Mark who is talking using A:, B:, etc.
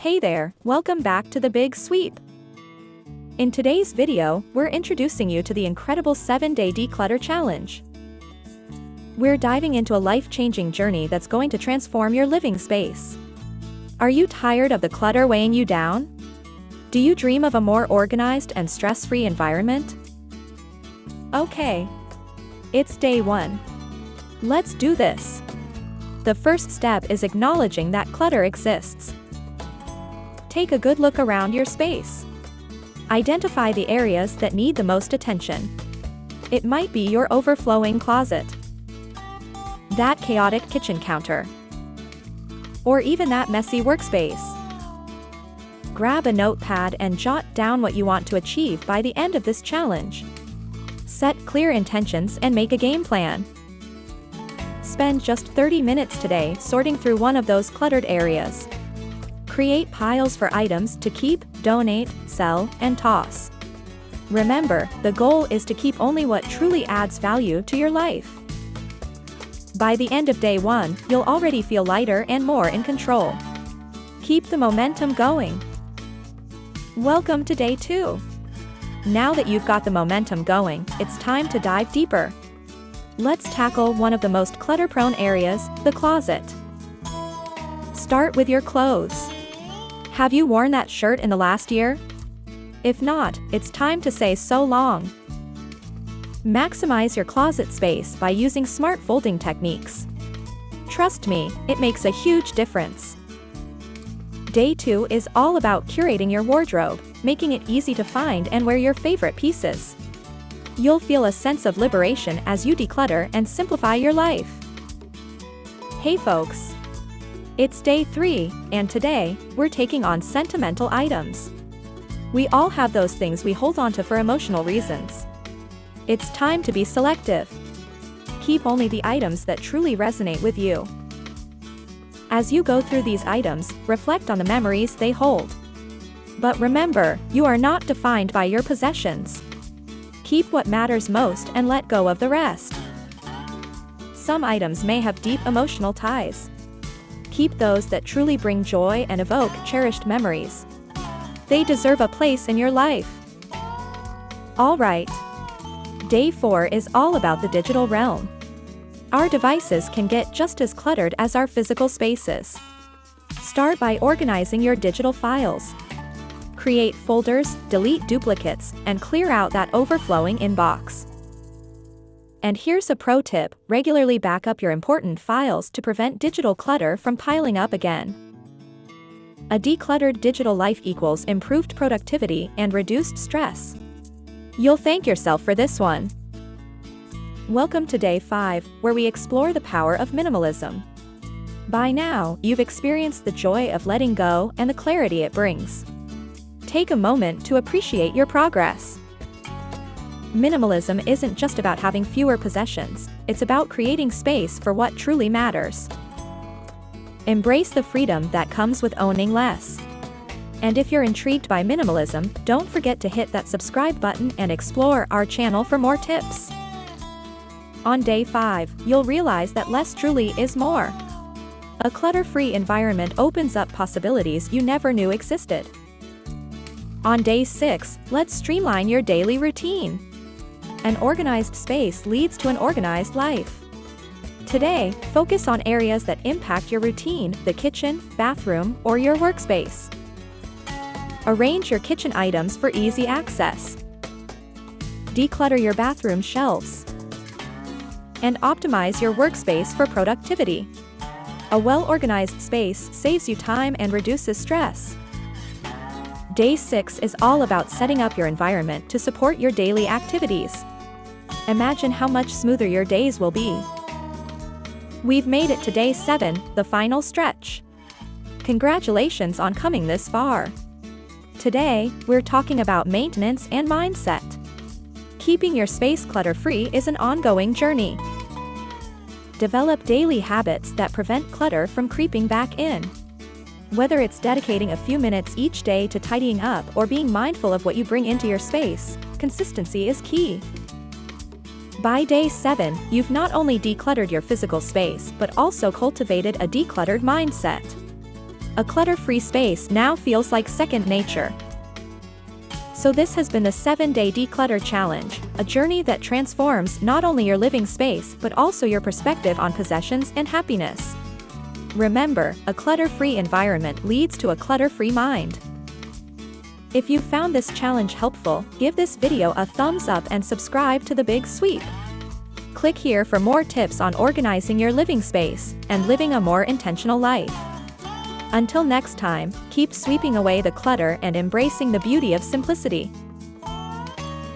A: Hey there, welcome back to the Big Sweep. In today's video, we're introducing you to the incredible 7-day declutter challenge. We're diving into a life-changing journey that's going to transform your living space. Are you tired of the clutter weighing you down? Do you dream of a more organized and stress-free environment? Okay. It's day 1. Let's do this. The first step is acknowledging that clutter exists. Take a good look around your space. Identify the areas that need the most attention. It might be your overflowing closet, that chaotic kitchen counter, or even that messy workspace. Grab a notepad and jot down what you want to achieve by the end of this challenge. Set clear intentions and make a game plan. Spend just 30 minutes today sorting through one of those cluttered areas. Create piles for items to keep, donate, sell, and toss. Remember, the goal is to keep only what truly adds value to your life. By the end of day 1, you'll already feel lighter and more in control. Keep the momentum going. Welcome to day 2. Now that you've got the momentum going, it's time to dive deeper. Let's tackle one of the most clutter-prone areas, the closet. Start with your clothes. Have you worn that shirt in the last year? If not, it's time to say so long. Maximize your closet space by using smart folding techniques. Trust me, it makes a huge difference. Day 2 is all about curating your wardrobe, making it easy to find and wear your favorite pieces. You'll feel a sense of liberation as you declutter and simplify your life. Hey folks! It's day 3, and today, we're taking on sentimental items. We all have those things we hold onto for emotional reasons. It's time to be selective. Keep only the items that truly resonate with you. As you go through these items, reflect on the memories they hold. But remember, you are not defined by your possessions. Keep what matters most and let go of the rest. Some items may have deep emotional ties. Keep those that truly bring joy and evoke cherished memories. They deserve a place in your life. Alright. Day 4 is all about the digital realm. Our devices can get just as cluttered as our physical spaces. Start by organizing your digital files. Create folders, delete duplicates, and clear out that overflowing inbox. And here's a pro tip: regularly back up your important files to prevent digital clutter from piling up again. A decluttered digital life equals improved productivity and reduced stress. You'll thank yourself for this one. Welcome to day 5, where we explore the power of minimalism. By now, you've experienced the joy of letting go and the clarity it brings. Take a moment to appreciate your progress. Minimalism isn't just about having fewer possessions, it's about creating space for what truly matters. Embrace the freedom that comes with owning less. And if you're intrigued by minimalism, don't forget to hit that subscribe button and explore our channel for more tips. On day 5, you'll realize that less truly is more. A clutter-free environment opens up possibilities you never knew existed. On day 6, let's streamline your daily routine. An organized space leads to an organized life. Today, focus on areas that impact your routine: the kitchen, bathroom, or your workspace. Arrange your kitchen items for easy access. Declutter your bathroom shelves. And optimize your workspace for productivity. A well-organized space saves you time and reduces stress. Day 6 is all about setting up your environment to support your daily activities. Imagine how much smoother your days will be. We've made it to day 7, the final stretch. Congratulations on coming this far. Today, we're talking about maintenance and mindset. Keeping your space clutter-free is an ongoing journey. Develop daily habits that prevent clutter from creeping back in. Whether it's dedicating a few minutes each day to tidying up or being mindful of what you bring into your space, consistency is key. By day 7, you've not only decluttered your physical space but also cultivated a decluttered mindset. A clutter-free space now feels like second nature. So this has been the 7-Day Declutter Challenge, a journey that transforms not only your living space but also your perspective on possessions and happiness. Remember, a clutter-free environment leads to a clutter-free mind. If you found this challenge helpful, give this video a thumbs up and subscribe to The Big Sweep. Click here for more tips on organizing your living space and living a more intentional life. Until next time, keep sweeping away the clutter and embracing the beauty of simplicity.